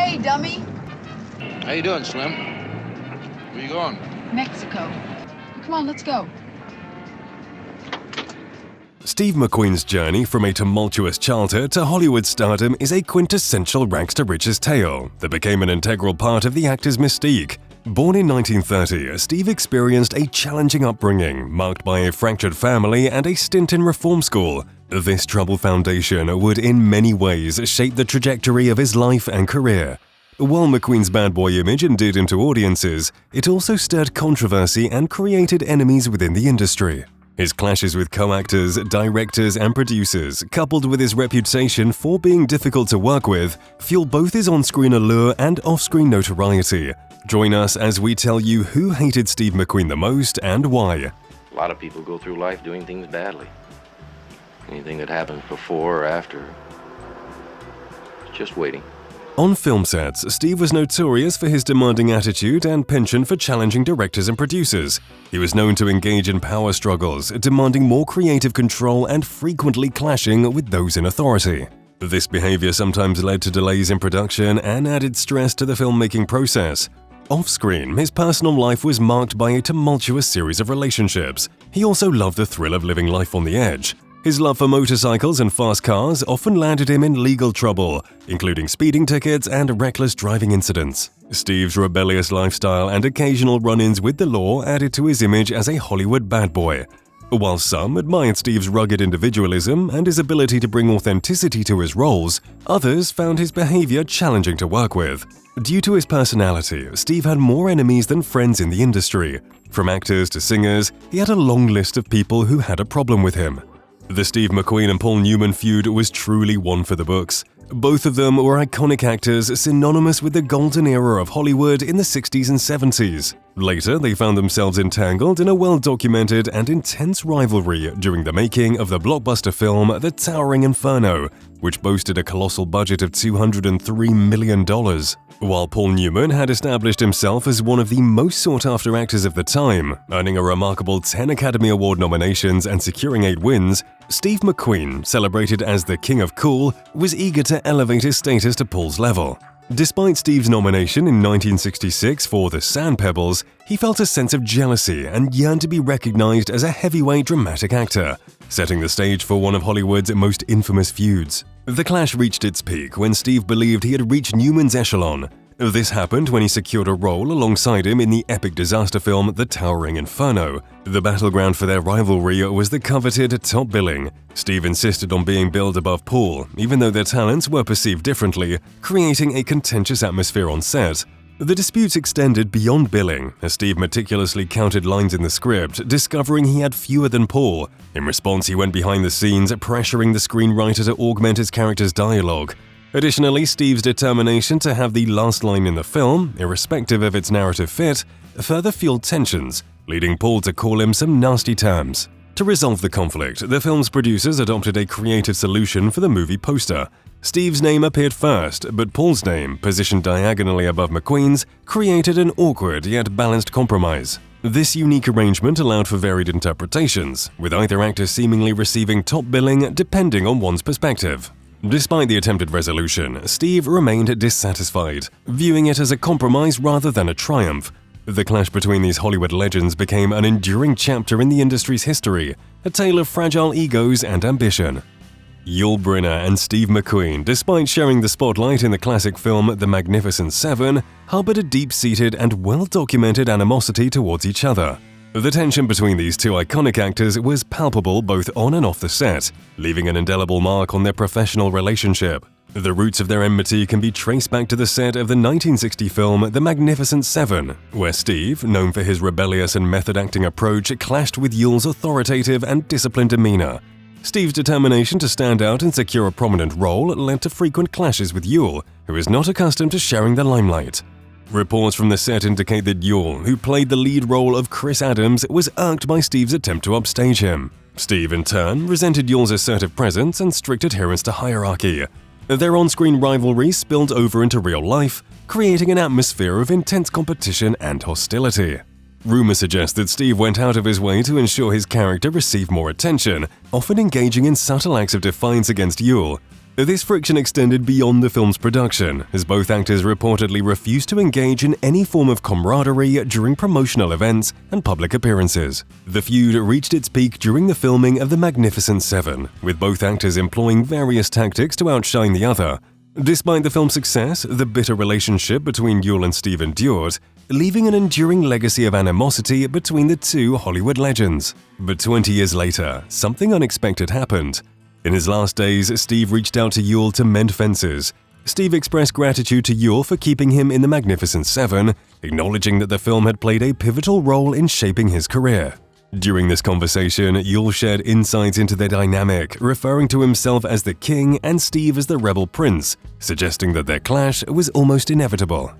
Hey, dummy. How you doing, Slim? Where you going? Mexico. Come on, let's go. Steve Mcqueen's journey from a tumultuous childhood to Hollywood stardom is a quintessential rags-to-riches tale that became an integral part of the actor's mystique. Born in 1930, Steve experienced a challenging upbringing marked by a fractured family and a stint in reform school. This troubled foundation would in many ways shape the trajectory of his life and career. While McQueen's bad boy image endeared him to audiences, it also stirred controversy and created enemies within the industry. His clashes with co-actors, directors, and producers, coupled with his reputation for being difficult to work with, fueled both his on-screen allure and off-screen notoriety. Join us as we tell you who hated Steve McQueen the most and why. A lot of people go through life doing things badly. Anything that happens before or after, it's just waiting. On film sets, Steve was notorious for his demanding attitude and penchant for challenging directors and producers. He was known to engage in power struggles, demanding more creative control and frequently clashing with those in authority. This behavior sometimes led to delays in production and added stress to the filmmaking process. Off-screen, his personal life was marked by a tumultuous series of relationships. He also loved the thrill of living life on the edge. His love for motorcycles and fast cars often landed him in legal trouble, including speeding tickets and reckless driving incidents. Steve's rebellious lifestyle and occasional run-ins with the law added to his image as a Hollywood bad boy. While some admired Steve's rugged individualism and his ability to bring authenticity to his roles, others found his behavior challenging to work with. Due to his personality, Steve had more enemies than friends in the industry. From actors to singers, he had a long list of people who had a problem with him. The Steve McQueen and Paul Newman feud was truly one for the books. Both of them were iconic actors synonymous with the golden era of Hollywood in the 60s and 70s. Later, they found themselves entangled in a well-documented and intense rivalry during the making of the blockbuster film The Towering Inferno, which boasted a colossal budget of $203 million. While Paul Newman had established himself as one of the most sought-after actors of the time, earning a remarkable 10 Academy Award nominations and securing 8 wins, Steve McQueen, celebrated as the King of Cool, was eager to elevate his status to Paul's level. Despite Steve's nomination in 1966 for The Sand Pebbles, he felt a sense of jealousy and yearned to be recognized as a heavyweight dramatic actor, setting the stage for one of Hollywood's most infamous feuds. The clash reached its peak when Steve believed he had reached Newman's echelon. This happened when he secured a role alongside him in the epic disaster film The Towering Inferno. The battleground for their rivalry was the coveted top billing. Steve insisted on being billed above Paul, even though their talents were perceived differently, creating a contentious atmosphere on set. The disputes extended beyond billing, as Steve meticulously counted lines in the script, discovering he had fewer than Paul. In response, he went behind the scenes, pressuring the screenwriter to augment his character's dialogue. Additionally, Steve's determination to have the last line in the film, irrespective of its narrative fit, further fueled tensions, leading Paul to call him some nasty terms. To resolve the conflict, the film's producers adopted a creative solution for the movie poster. Steve's name appeared first, but Paul's name, positioned diagonally above McQueen's, created an awkward yet balanced compromise. This unique arrangement allowed for varied interpretations, with either actor seemingly receiving top billing depending on one's perspective. Despite the attempted resolution, Steve remained dissatisfied, viewing it as a compromise rather than a triumph. The clash between these Hollywood legends became an enduring chapter in the industry's history, a tale of fragile egos and ambition. Yul Brynner and Steve McQueen, despite sharing the spotlight in the classic film The Magnificent Seven, harbored a deep-seated and well-documented animosity towards each other. The tension between these two iconic actors was palpable both on and off the set, leaving an indelible mark on their professional relationship. The roots of their enmity can be traced back to the set of the 1960 film The Magnificent Seven, where Steve, known for his rebellious and method-acting approach, clashed with Yul's authoritative and disciplined demeanor. Steve's determination to stand out and secure a prominent role led to frequent clashes with Yul, who is not accustomed to sharing the limelight. Reports from the set indicate that Yul, who played the lead role of Chris Adams, was irked by Steve's attempt to upstage him. Steve, in turn, resented Yul's assertive presence and strict adherence to hierarchy. Their on-screen rivalry spilled over into real life, creating an atmosphere of intense competition and hostility. Rumors suggest that Steve went out of his way to ensure his character received more attention, often engaging in subtle acts of defiance against Yul. This friction extended beyond the film's production, as both actors reportedly refused to engage in any form of camaraderie during promotional events and public appearances. The feud reached its peak during the filming of The Magnificent Seven, with both actors employing various tactics to outshine the other. Despite the film's success, the bitter relationship between Yul and Steve endured, leaving an enduring legacy of animosity between the two Hollywood legends. But 20 years later, something unexpected happened. In his last days, Steve reached out to Yul to mend fences. Steve expressed gratitude to Yul for keeping him in The Magnificent Seven, acknowledging that the film had played a pivotal role in shaping his career. During this conversation, Yul shared insights into their dynamic, referring to himself as the king and Steve as the rebel prince, suggesting that their clash was almost inevitable.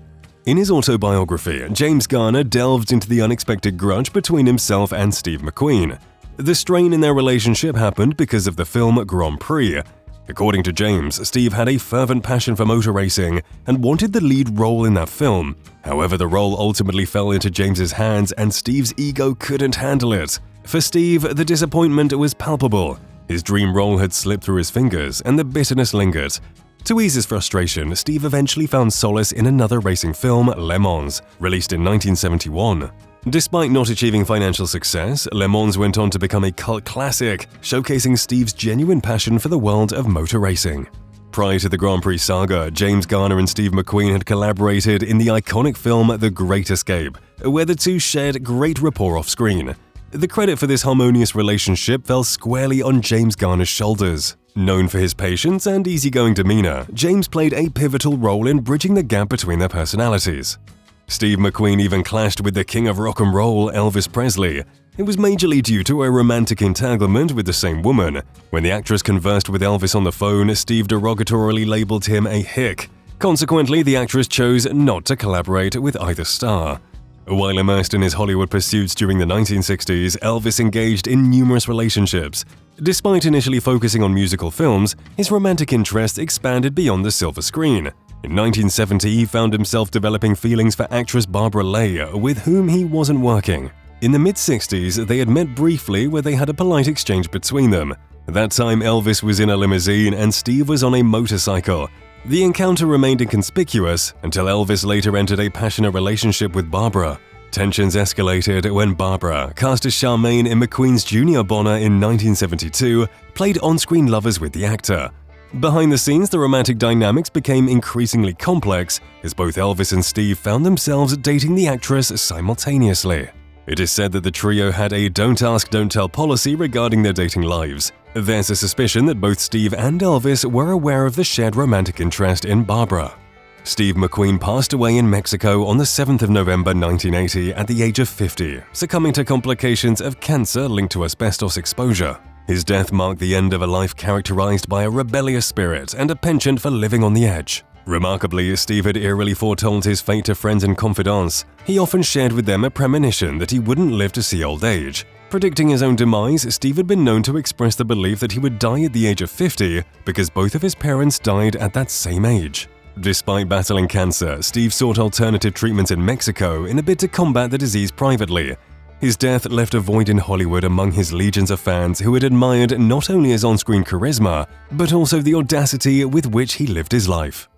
In his autobiography, James Garner delved into the unexpected grudge between himself and Steve McQueen. The strain in their relationship happened because of the film Grand Prix. According to James, Steve had a fervent passion for motor racing and wanted the lead role in that film. However, the role ultimately fell into James's hands and Steve's ego couldn't handle it. For Steve, the disappointment was palpable. His dream role had slipped through his fingers and the bitterness lingered. To ease his frustration, Steve eventually found solace in another racing film, Le Mans, released in 1971. Despite not achieving financial success, Le Mans went on to become a cult classic, showcasing Steve's genuine passion for the world of motor racing. Prior to the Grand Prix saga, James Garner and Steve McQueen had collaborated in the iconic film The Great Escape, where the two shared great rapport off-screen. The credit for this harmonious relationship fell squarely on James Garner's shoulders. Known for his patience and easygoing demeanor, James played a pivotal role in bridging the gap between their personalities. Steve McQueen even clashed with the king of rock and roll, Elvis Presley. It was majorly due to a romantic entanglement with the same woman. When the actress conversed with Elvis on the phone, Steve derogatorily labeled him a hick. Consequently, the actress chose not to collaborate with either star. While immersed in his Hollywood pursuits during the 1960s, Elvis engaged in numerous relationships. Despite initially focusing on musical films, his romantic interest expanded beyond the silver screen. In 1970, he found himself developing feelings for actress Barbara Lay, with whom he wasn't working. In the mid-60s, they had met briefly where they had a polite exchange between them. At that time, Elvis was in a limousine and Steve was on a motorcycle. The encounter remained inconspicuous until Elvis later entered a passionate relationship with Barbara. Tensions escalated when Barbara, cast as Charmaine in McQueen's Junior Bonner in 1972, played on-screen lovers with the actor. Behind the scenes, the romantic dynamics became increasingly complex as both Elvis and Steve found themselves dating the actress simultaneously. It is said that the trio had a don't ask, don't tell policy regarding their dating lives. There's a suspicion that both Steve and Elvis were aware of the shared romantic interest in Barbara. Steve McQueen passed away in Mexico on the 7th of November 1980 at the age of 50, succumbing to complications of cancer linked to asbestos exposure. His death marked the end of a life characterized by a rebellious spirit and a penchant for living on the edge. Remarkably, Steve had eerily foretold his fate to friends and confidants. He often shared with them a premonition that he wouldn't live to see old age. Predicting his own demise, Steve had been known to express the belief that he would die at the age of 50 because both of his parents died at that same age. Despite battling cancer, Steve sought alternative treatments in Mexico in a bid to combat the disease privately. His death left a void in Hollywood among his legions of fans who had admired not only his on-screen charisma, but also the audacity with which he lived his life.